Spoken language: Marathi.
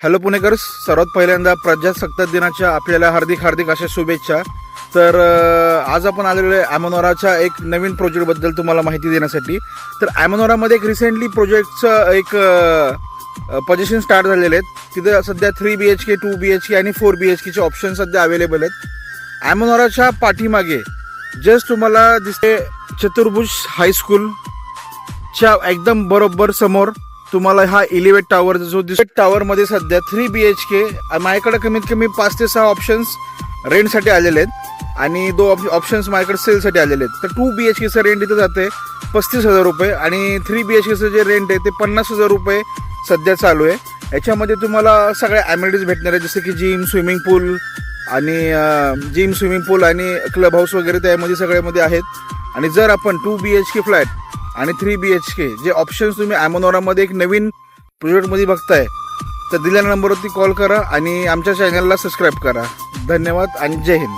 हॅलो पुणेकर्स, सर्वात पहिल्यांदा प्रजासत्ताक दिनाच्या आपल्याला हार्दिक हार्दिक अशा शुभेच्छा. तर आज आपण आलेलो आहे ॲमोनोराच्या एक नवीन प्रोजेक्टबद्दल तुम्हाला माहिती देण्यासाठी. तर ॲमोनोरामध्ये एक रिसेंटली प्रोजेक्टचं एक पोझिशन स्टार्ट झालेले आहेत. तिथे सध्या 3 BHK, 2 BHK आणि 4 BHKचे ऑप्शन सध्या अवेलेबल आहेत. ॲमोनोराच्या पाठीमागे जस्ट तुम्हाला दिसते चतुर्भुज हायस्कूलच्या एकदम बरोबर समोर तुम्हाला हा इलेवेट टॉवर जो दिसतो. टॉवरमध्ये सध्या 3 BHK माझ्याकडे कमीत कमी 5 ते 6 ऑप्शन्स रेंटसाठी आलेले आहेत आणि 2 ऑप्शन्स माझ्याकडे सेलसाठी आलेले आहेत. तर 2 BHKचं रेंट इथं जाते 35,000 रुपये आणि 3 BHKचं जे रेंट आहे ते 50,000 रुपये सध्या चालू आहे. याच्यामध्ये तुम्हाला सगळ्या ॲम्युनिटीज भेटणार आहेत, जसे की जिम, स्विमिंग पूल आणि क्लब हाऊस वगैरे त्यामध्ये सगळ्यामध्ये आहेत. आणि जर आपण 2 BHK फ्लॅट आणि 3 BHK जे ऑप्शन्स तुम्ही ॲमोनोरामध्ये एक नवीन प्रोजेक्टमध्ये बघताय, तर दिलेल्या नंबरवरती कॉल करा आणि आमच्या चॅनलला सबस्क्राईब करा. धन्यवाद आणि जय हिंद.